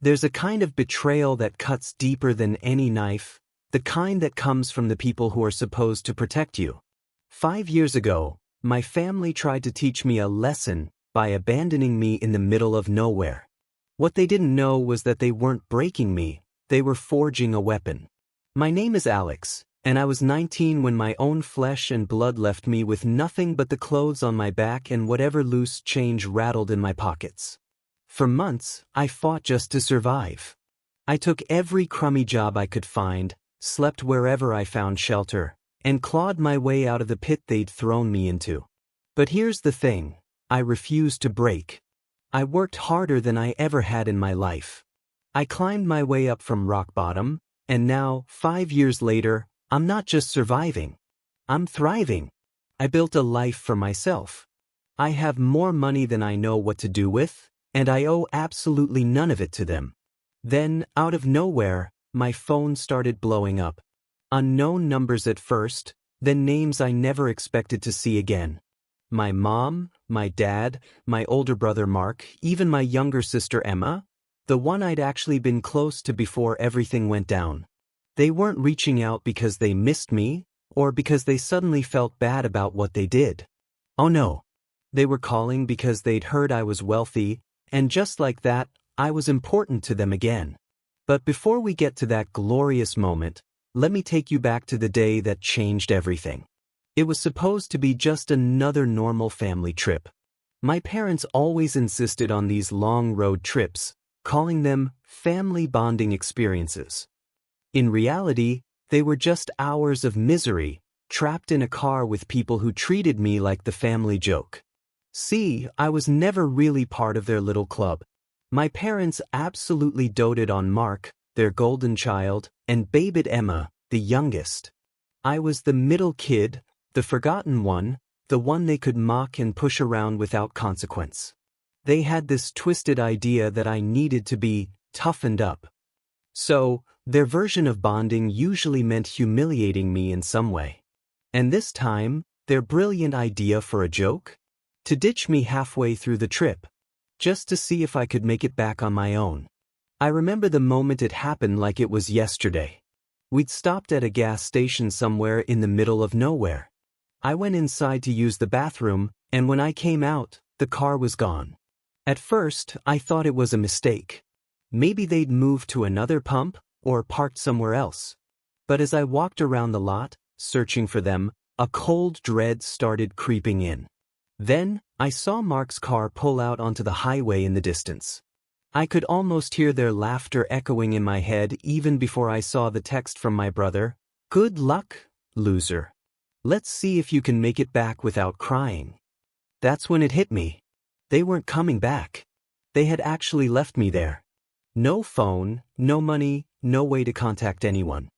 There's a kind of betrayal that cuts deeper than any knife, the kind that comes from the people who are supposed to protect you. 5 years ago, my family tried to teach me a lesson by abandoning me in the middle of nowhere. What they didn't know was that they weren't breaking me, they were forging a weapon. My name is Alex, and I was 19 when my own flesh and blood left me with nothing but the clothes on my back and whatever loose change rattled in my pockets. For months, I fought just to survive. I took every crummy job I could find, slept wherever I found shelter, and clawed my way out of the pit they'd thrown me into. But here's the thing, I refused to break. I worked harder than I ever had in my life. I climbed my way up from rock bottom, and now, 5 years later, I'm not just surviving. I'm thriving. I built a life for myself. I have more money than I know what to do with, and I owe absolutely none of it to them. Then, out of nowhere, my phone started blowing up. Unknown numbers at first, then names I never expected to see again. My mom, my dad, my older brother Mark, even my younger sister Emma, the one I'd actually been close to before everything went down. They weren't reaching out because they missed me, or because they suddenly felt bad about what they did. Oh no. They were calling because they'd heard I was wealthy, and just like that, I was important to them again. But before we get to that glorious moment, let me take you back to the day that changed everything. It was supposed to be just another normal family trip. My parents always insisted on these long road trips, calling them family bonding experiences. In reality, they were just hours of misery, trapped in a car with people who treated me like the family joke. See, I was never really part of their little club. My parents absolutely doted on Mark, their golden child, and baby Emma, the youngest. I was the middle kid, the forgotten one, the one they could mock and push around without consequence. They had this twisted idea that I needed to be toughened up. So, their version of bonding usually meant humiliating me in some way. And this time, their brilliant idea for a joke? To ditch me halfway through the trip, just to see if I could make it back on my own. I remember the moment it happened like it was yesterday. We'd stopped at a gas station somewhere in the middle of nowhere. I went inside to use the bathroom, and when I came out, the car was gone. At first, I thought it was a mistake. Maybe they'd moved to another pump, or parked somewhere else. But as I walked around the lot, searching for them, a cold dread started creeping in. Then, I saw Mark's car pull out onto the highway in the distance. I could almost hear their laughter echoing in my head even before I saw the text from my brother, "Good luck, loser. Let's see if you can make it back without crying." That's when it hit me. They weren't coming back. They had actually left me there. No phone, no money, no way to contact anyone.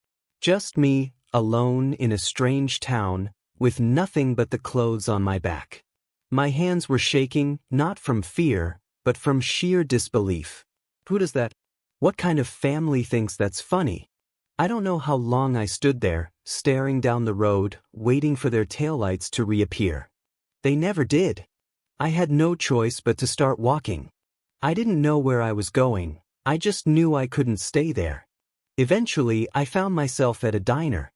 Just me, alone in a strange town, with nothing but the clothes on my back. My hands were shaking, not from fear, but from sheer disbelief. Who does that? What kind of family thinks that's funny? I don't know how long I stood there, staring down the road, waiting for their taillights to reappear. They never did. I had no choice but to start walking. I didn't know where I was going, I just knew I couldn't stay there. Eventually, I found myself at a diner.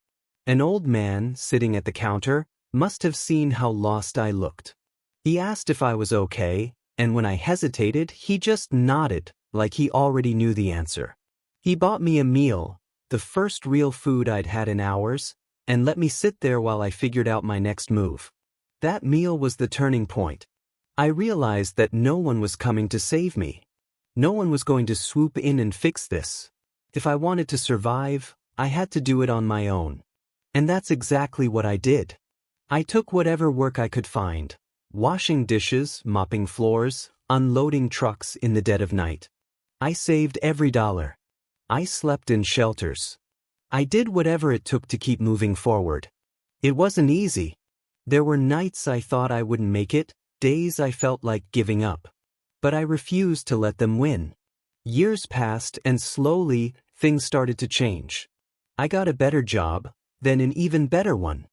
An old man, sitting at the counter, must have seen how lost I looked. He asked if I was okay, and when I hesitated, he just nodded, like he already knew the answer. He bought me a meal, the first real food I'd had in hours, and let me sit there while I figured out my next move. That meal was the turning point. I realized that no one was coming to save me. No one was going to swoop in and fix this. If I wanted to survive, I had to do it on my own. And that's exactly what I did. I took whatever work I could find. Washing dishes, mopping floors, unloading trucks in the dead of night. I saved every dollar. I slept in shelters. I did whatever it took to keep moving forward. It wasn't easy. There were nights I thought I wouldn't make it, days I felt like giving up. But I refused to let them win. Years passed and slowly, things started to change. I got a better job, then an even better one.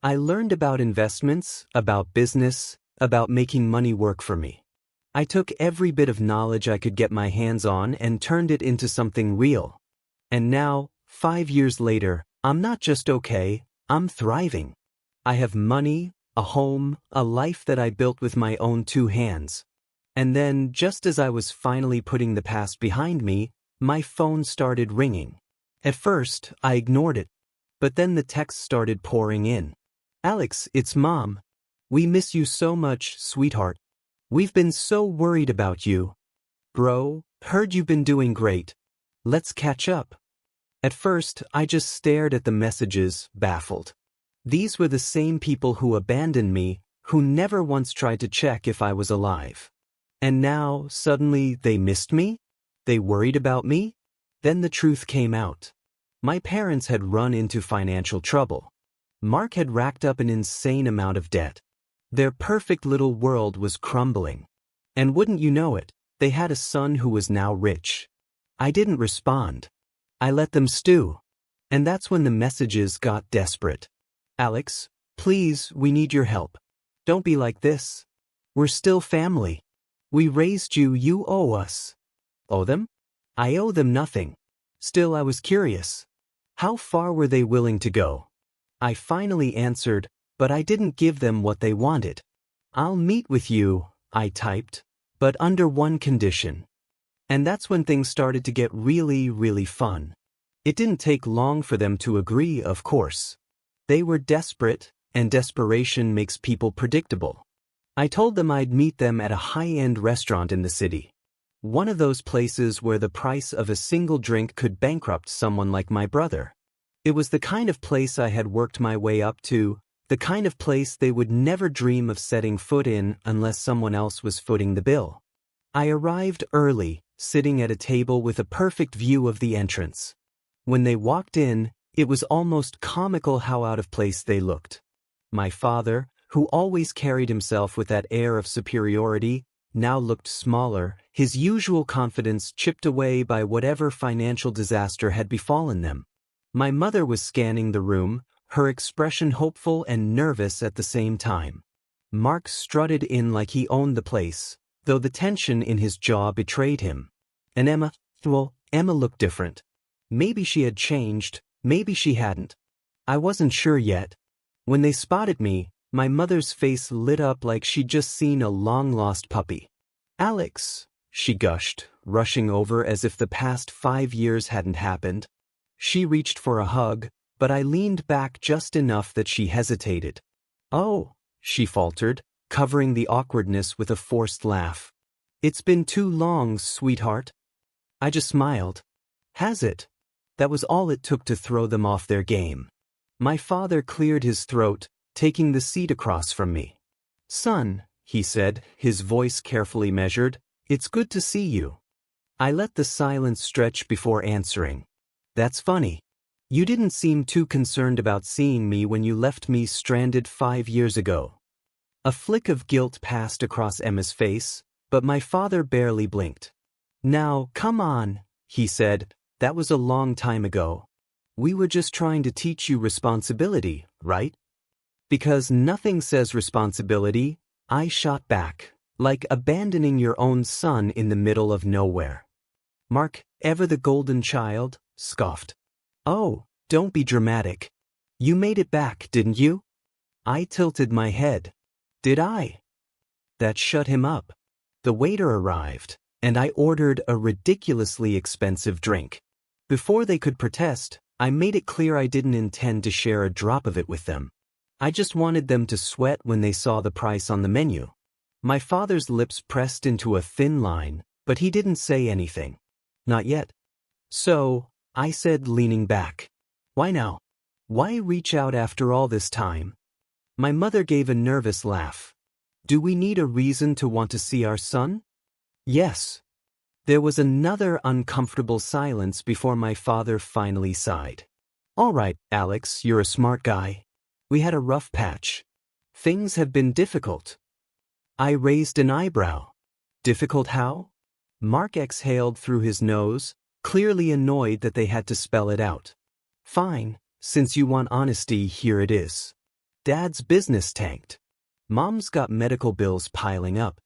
I learned about investments, about business, about making money work for me. I took every bit of knowledge I could get my hands on and turned it into something real. And now, 5 years later, I'm not just okay, I'm thriving. I have money, a home, a life that I built with my own 2 hands. And then, just as I was finally putting the past behind me, my phone started ringing. At first, I ignored it. But then the texts started pouring in. Alex, it's Mom. We miss you so much, sweetheart. We've been so worried about you. Bro, heard you've been doing great. Let's catch up. At first, I just stared at the messages, baffled. These were the same people who abandoned me, who never once tried to check if I was alive. And now, suddenly, they missed me? They worried about me? Then the truth came out. My parents had run into financial trouble. Mark had racked up an insane amount of debt. Their perfect little world was crumbling. And wouldn't you know it, they had a son who was now rich. I didn't respond. I let them stew. And that's when the messages got desperate. Alex, please, we need your help. Don't be like this. We're still family. We raised you, you owe us. Owe them? I owe them nothing. Still, I was curious. How far were they willing to go? I finally answered, but I didn't give them what they wanted. I'll meet with you, I typed, but under one condition. And that's when things started to get really, really fun. It didn't take long for them to agree, of course. They were desperate, and desperation makes people predictable. I told them I'd meet them at a high-end restaurant in the city. One of those places where the price of a single drink could bankrupt someone like my brother. It was the kind of place I had worked my way up to, the kind of place they would never dream of setting foot in unless someone else was footing the bill. I arrived early, sitting at a table with a perfect view of the entrance. When they walked in, it was almost comical how out of place they looked. My father, who always carried himself with that air of superiority, now looked smaller, his usual confidence chipped away by whatever financial disaster had befallen them. My mother was scanning the room, her expression hopeful and nervous at the same time. Mark strutted in like he owned the place, though the tension in his jaw betrayed him. And Emma looked different. Maybe she had changed, maybe she hadn't. I wasn't sure yet. When they spotted me, my mother's face lit up like she'd just seen a long-lost puppy. Alex, she gushed, rushing over as if the past 5 years hadn't happened. She reached for a hug, but I leaned back just enough that she hesitated. Oh, she faltered, covering the awkwardness with a forced laugh. It's been too long, sweetheart. I just smiled. Has it? That was all it took to throw them off their game. My father cleared his throat, taking the seat across from me. Son, he said, his voice carefully measured, it's good to see you. I let the silence stretch before answering. That's funny. You didn't seem too concerned about seeing me when you left me stranded 5 years ago. A flick of guilt passed across Emma's face, but my father barely blinked. Now, come on, he said, that was a long time ago. We were just trying to teach you responsibility, right? Because nothing says responsibility, I shot back, like abandoning your own son in the middle of nowhere. Mark, ever the golden child, scoffed. Oh, don't be dramatic. You made it back, didn't you? I tilted my head. Did I? That shut him up. The waiter arrived, and I ordered a ridiculously expensive drink. Before they could protest, I made it clear I didn't intend to share a drop of it with them. I just wanted them to sweat when they saw the price on the menu. My father's lips pressed into a thin line, but he didn't say anything. Not yet. So, I said, leaning back. Why now? Why reach out after all this time? My mother gave a nervous laugh. Do we need a reason to want to see our son? Yes. There was another uncomfortable silence before my father finally sighed. All right, Alex, you're a smart guy. We had a rough patch. Things have been difficult. I raised an eyebrow. Difficult how? Mark exhaled through his nose, clearly annoyed that they had to spell it out. Fine, since you want honesty, here it is. Dad's business tanked. Mom's got medical bills piling up.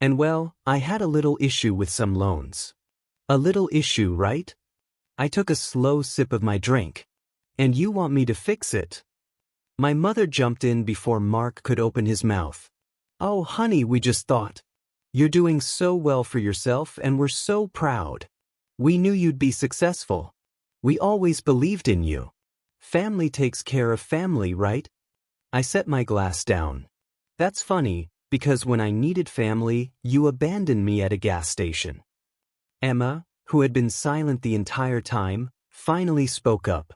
And well, I had a little issue with some loans. A little issue, right? I took a slow sip of my drink. And you want me to fix it? My mother jumped in before Mark could open his mouth. Oh, honey, we just thought. You're doing so well for yourself and we're so proud. We knew you'd be successful. We always believed in you. Family takes care of family, right? I set my glass down. That's funny, because when I needed family, you abandoned me at a gas station. Emma, who had been silent the entire time, finally spoke up.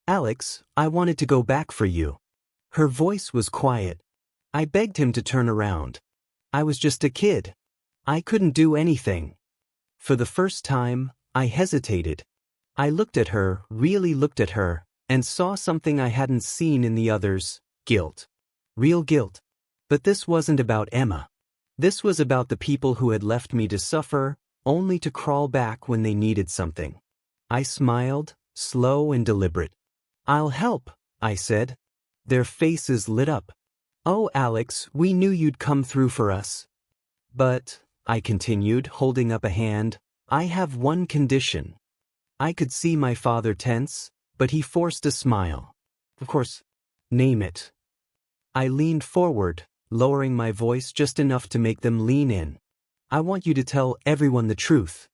Alex, I wanted to go back for you. Her voice was quiet. I begged him to turn around. I was just a kid. I couldn't do anything. For the first time, I hesitated. I looked at her, really looked at her, and saw something I hadn't seen in the others: guilt. Real guilt. But this wasn't about Emma. This was about the people who had left me to suffer, only to crawl back when they needed something. I smiled, slow and deliberate. I'll help, I said. Their faces lit up. Oh, Alex, we knew you'd come through for us. But, I continued, holding up a hand, I have one condition. I could see my father tense, but he forced a smile. Of course, name it. I leaned forward, lowering my voice just enough to make them lean in. I want you to tell everyone the truth.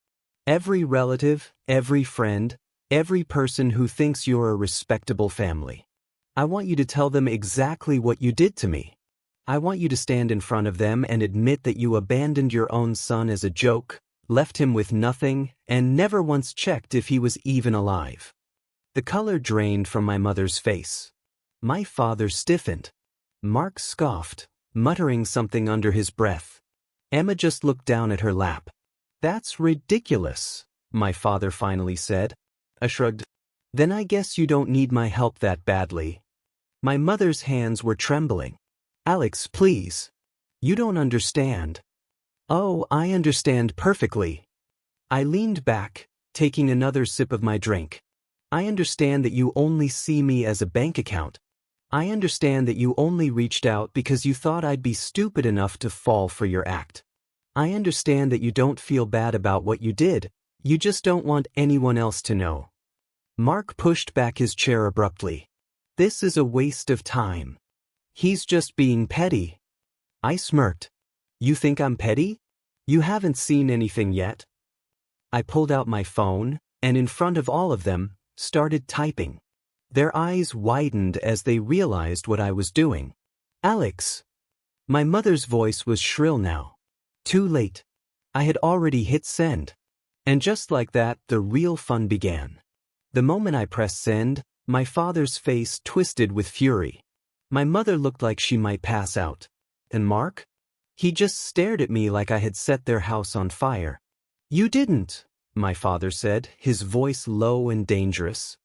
Every relative, every friend, every person who thinks you're a respectable family. I want you to tell them exactly what you did to me. I want you to stand in front of them and admit that you abandoned your own son as a joke, left him with nothing, and never once checked if he was even alive. The color drained from my mother's face. My father stiffened. Mark scoffed, muttering something under his breath. Emma just looked down at her lap. That's ridiculous, my father finally said. I shrugged. Then I guess you don't need my help that badly. My mother's hands were trembling. Alex, please. You don't understand. Oh, I understand perfectly. I leaned back, taking another sip of my drink. I understand that you only see me as a bank account. I understand that you only reached out because you thought I'd be stupid enough to fall for your act. I understand that you don't feel bad about what you did, you just don't want anyone else to know. Mark pushed back his chair abruptly. This is a waste of time. He's just being petty. I smirked. You think I'm petty? You haven't seen anything yet. I pulled out my phone, and in front of all of them, started typing. Their eyes widened as they realized what I was doing. Alex! My mother's voice was shrill now. Too late. I had already hit send. And just like that, the real fun began. The moment I pressed send, my father's face twisted with fury. My mother looked like she might pass out. And Mark? He just stared at me like I had set their house on fire. You didn't, my father said, his voice low and dangerous.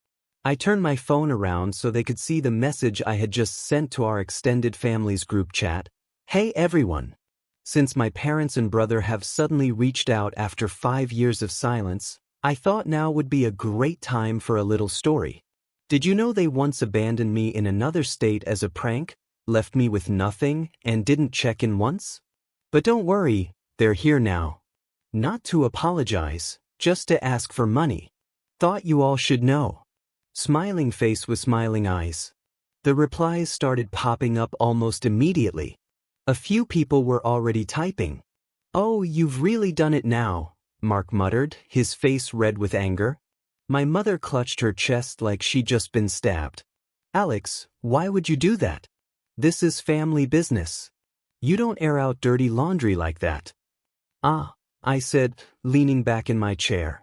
I turned my phone around so they could see the message I had just sent to our extended family's group chat. Hey everyone! Since my parents and brother have suddenly reached out after 5 years of silence, I thought now would be a great time for a little story. Did you know they once abandoned me in another state as a prank, left me with nothing, and didn't check in once? But don't worry, they're here now. Not to apologize, just to ask for money. Thought you all should know. Smiling face with smiling eyes. The replies started popping up almost immediately. A few people were already typing. Oh, you've really done it now, Mark muttered, his face red with anger. My mother clutched her chest like she'd just been stabbed. Alex, why would you do that? This is family business. You don't air out dirty laundry like that. Ah, I said, leaning back in my chair.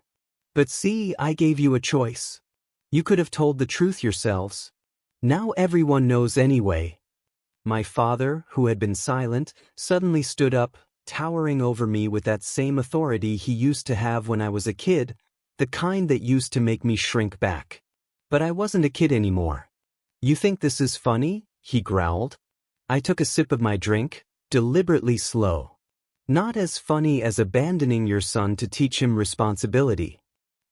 But see, I gave you a choice. You could have told the truth yourselves. Now everyone knows anyway. My father, who had been silent, suddenly stood up, towering over me with that same authority he used to have when I was a kid, the kind that used to make me shrink back. But I wasn't a kid anymore. You think this is funny? He growled. I took a sip of my drink, deliberately slow. Not as funny as abandoning your son to teach him responsibility.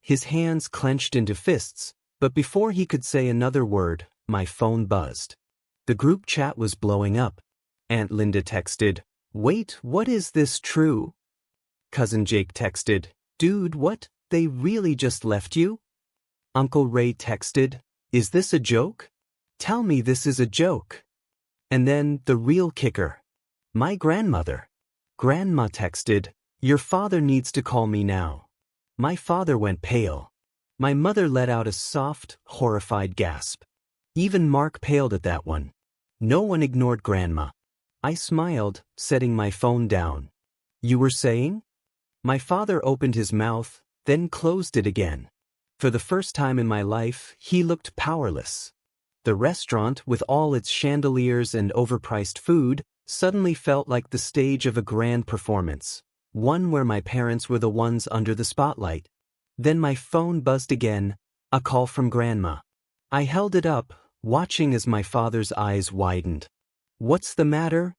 His hands clenched into fists, but before he could say another word, my phone buzzed. The group chat was blowing up. Aunt Linda texted, Wait, what is this true? Cousin Jake texted, Dude, what? They really just left you? Uncle Ray texted, Is this a joke? Tell me this is a joke. And then, the real kicker. My grandmother. Grandma texted, Your father needs to call me now. My father went pale. My mother let out a soft, horrified gasp. Even Mark paled at that one. No one ignored Grandma. I smiled, setting my phone down. You were saying? My father opened his mouth, then closed it again. For the first time in my life, he looked powerless. The restaurant, with all its chandeliers and overpriced food, suddenly felt like the stage of a grand performance, one where my parents were the ones under the spotlight. Then my phone buzzed again, a call from Grandma. I held it up, watching as my father's eyes widened. What's the matter?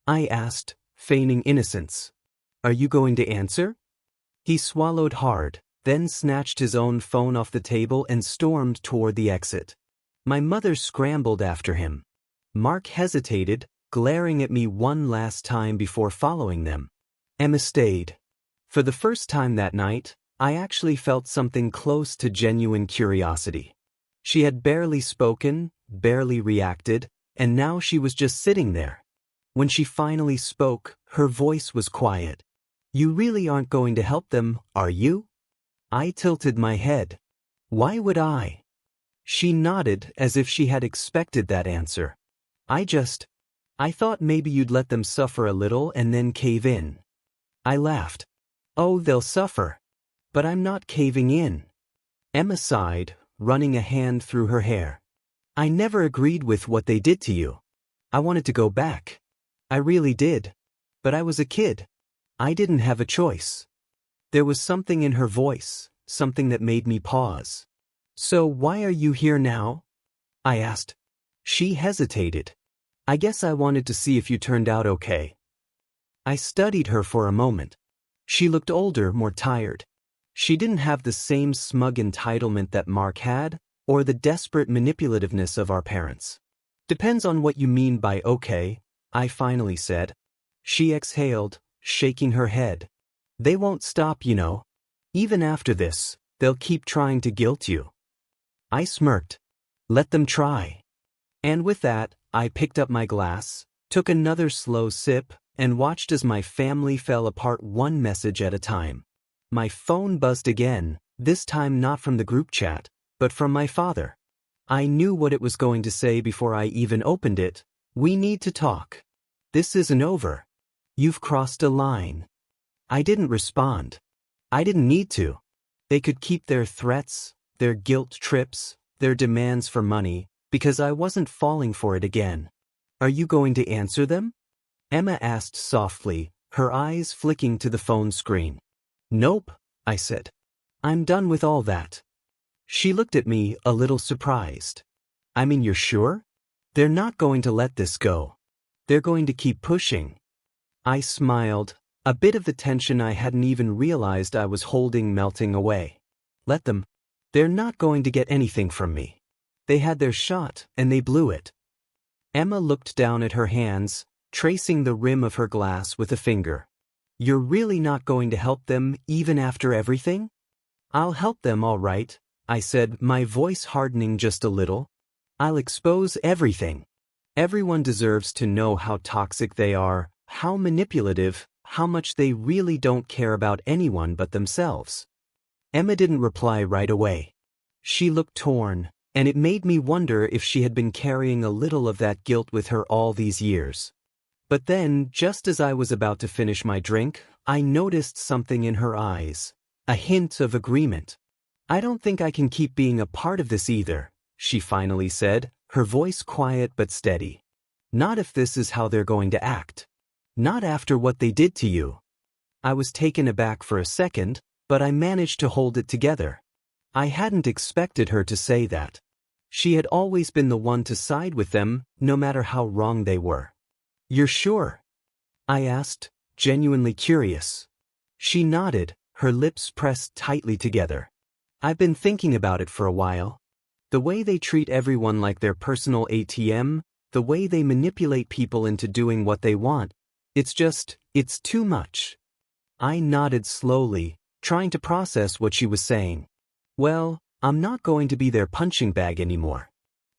I asked, feigning innocence. Are you going to answer? He swallowed hard, then snatched his own phone off the table and stormed toward the exit. My mother scrambled after him. Mark hesitated, glaring at me one last time before following them. Emma stayed. For the first time that night, I actually felt something close to genuine curiosity. She had barely spoken, barely reacted, and now she was just sitting there. When she finally spoke, her voice was quiet. You really aren't going to help them, are you? I tilted my head. Why would I? She nodded as if she had expected that answer. I thought maybe you'd let them suffer a little and then cave in. I laughed. Oh, they'll suffer. But I'm not caving in. Emma sighed, running a hand through her hair. I never agreed with what they did to you. I wanted to go back. I really did. But I was a kid. I didn't have a choice. There was something in her voice, something that made me pause. So why are you here now? I asked. She hesitated. I guess I wanted to see if you turned out okay. I studied her for a moment. She looked older, more tired. She didn't have the same smug entitlement that Mark had, or the desperate manipulativeness of our parents. Depends on what you mean by okay, I finally said. She exhaled, shaking her head. They won't stop, you know. Even after this, they'll keep trying to guilt you. I smirked. Let them try. And with that, I picked up my glass, took another slow sip, and watched as my family fell apart one message at a time. My phone buzzed again, this time not from the group chat, but from my father. I knew what it was going to say before I even opened it. We need to talk. This isn't over. You've crossed a line. I didn't respond. I didn't need to. They could keep their threats, their guilt trips, their demands for money, because I wasn't falling for it again. Are you going to answer them? Emma asked softly, her eyes flicking to the phone screen. Nope, I said. I'm done with all that. She looked at me, a little surprised. I mean, you're sure? They're not going to let this go. They're going to keep pushing. I smiled, a bit of the tension I hadn't even realized I was holding melting away. Let them. They're not going to get anything from me. They had their shot, and they blew it. Emma looked down at her hands, tracing the rim of her glass with a finger. You're really not going to help them even after everything? I'll help them all right, I said, my voice hardening just a little. I'll expose everything. Everyone deserves to know how toxic they are, how manipulative, how much they really don't care about anyone but themselves. Emma didn't reply right away. She looked torn, and it made me wonder if she had been carrying a little of that guilt with her all these years. But then, just as I was about to finish my drink, I noticed something in her eyes, a hint of agreement. I don't think I can keep being a part of this either, she finally said, her voice quiet but steady. Not if this is how they're going to act. Not after what they did to you. I was taken aback for a second, but I managed to hold it together. I hadn't expected her to say that. She had always been the one to side with them, no matter how wrong they were. You're sure? I asked, genuinely curious. She nodded, her lips pressed tightly together. I've been thinking about it for a while. The way they treat everyone like their personal ATM, the way they manipulate people into doing what they want, It's too much. I nodded slowly, trying to process what she was saying. Well, I'm not going to be their punching bag anymore.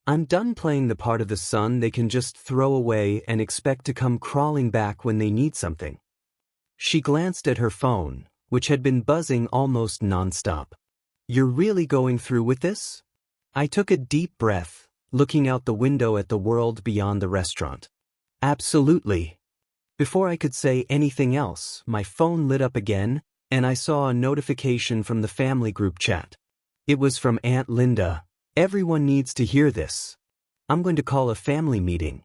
I'm done playing the part of the son they can just throw away and expect to come crawling back when they need something. She glanced at her phone, which had been buzzing almost nonstop. You're really going through with this? I took a deep breath, looking out the window at the world beyond the restaurant. Absolutely. Before I could say anything else, my phone lit up again, and I saw a notification from the family group chat. It was from Aunt Linda. Everyone needs to hear this. I'm going to call a family meeting.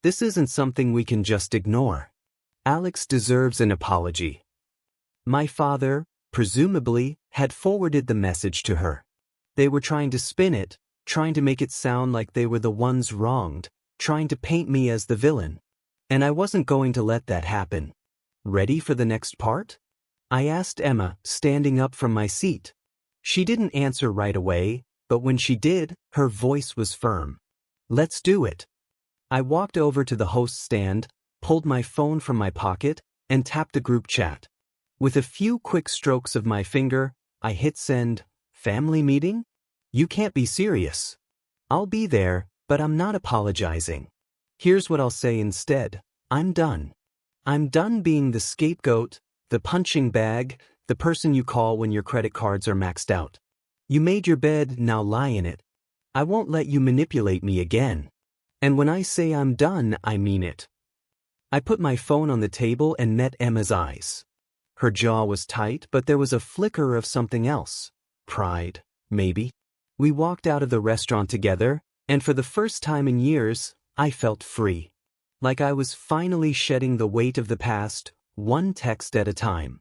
This isn't something we can just ignore. Alex deserves an apology. My father, presumably, had forwarded the message to her. They were trying to spin it, trying to make it sound like they were the ones wronged, trying to paint me as the villain. And I wasn't going to let that happen. Ready for the next part? I asked Emma, standing up from my seat. She didn't answer right away, but when she did, her voice was firm. Let's do it. I walked over to the host stand, pulled my phone from my pocket, and tapped the group chat. With a few quick strokes of my finger, I hit send. Family meeting? You can't be serious. I'll be there, but I'm not apologizing. Here's what I'll say instead. I'm done. I'm done being the scapegoat, the punching bag, the person you call when your credit cards are maxed out. You made your bed, now lie in it. I won't let you manipulate me again. And when I say I'm done, I mean it. I put my phone on the table and met Emma's eyes. Her jaw was tight, but there was a flicker of something else. Pride, maybe. We walked out of the restaurant together, and for the first time in years, I felt free. Like I was finally shedding the weight of the past, one text at a time.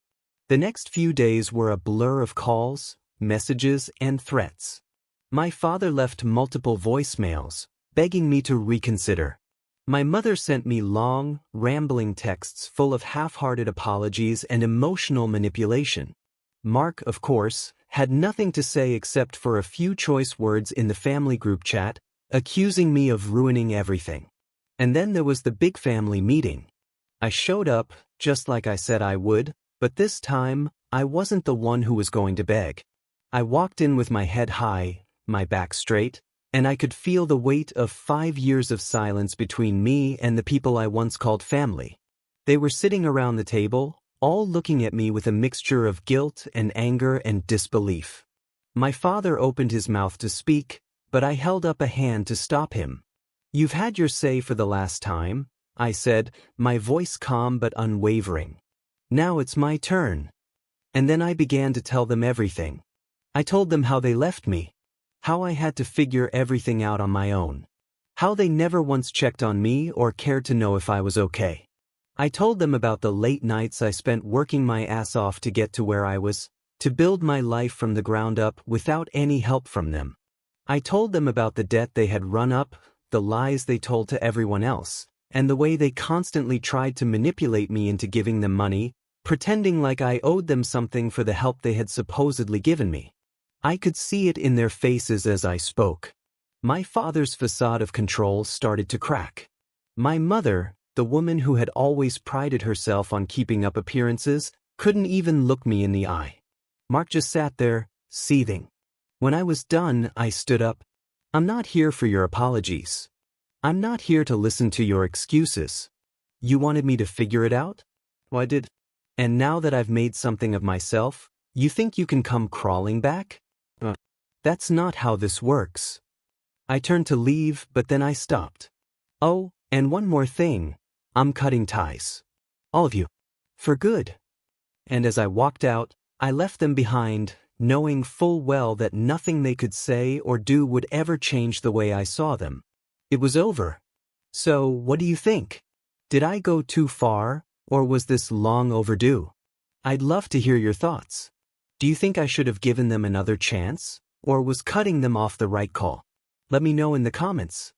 The next few days were a blur of calls, messages, and threats. My father left multiple voicemails, begging me to reconsider. My mother sent me long, rambling texts full of half-hearted apologies and emotional manipulation. Mark, of course, had nothing to say except for a few choice words in the family group chat, accusing me of ruining everything. And then there was the big family meeting. I showed up, just like I said I would, but this time, I wasn't the one who was going to beg. I walked in with my head high, my back straight, and I could feel the weight of 5 years of silence between me and the people I once called family. They were sitting around the table, all looking at me with a mixture of guilt and anger and disbelief. My father opened his mouth to speak, but I held up a hand to stop him. You've had your say for the last time, I said, my voice calm but unwavering. Now it's my turn. And then I began to tell them everything. I told them how they left me, how I had to figure everything out on my own, how they never once checked on me or cared to know if I was okay. I told them about the late nights I spent working my ass off to get to where I was, to build my life from the ground up without any help from them. I told them about the debt they had run up, the lies they told to everyone else, and the way they constantly tried to manipulate me into giving them money, pretending like I owed them something for the help they had supposedly given me. I could see it in their faces as I spoke. My father's facade of control started to crack. My mother, the woman who had always prided herself on keeping up appearances, couldn't even look me in the eye. Mark just sat there, seething. When I was done, I stood up. I'm not here for your apologies. I'm not here to listen to your excuses. You wanted me to figure it out? Well, I did. And now that I've made something of myself, you think you can come crawling back? That's not how this works. I turned to leave, but then I stopped. Oh, and one more thing. I'm cutting ties. All of you. For good. And as I walked out, I left them behind, knowing full well that nothing they could say or do would ever change the way I saw them. It was over. So, what do you think? Did I go too far, or was this long overdue? I'd love to hear your thoughts. Do you think I should have given them another chance, or was cutting them off the right call? Let me know in the comments.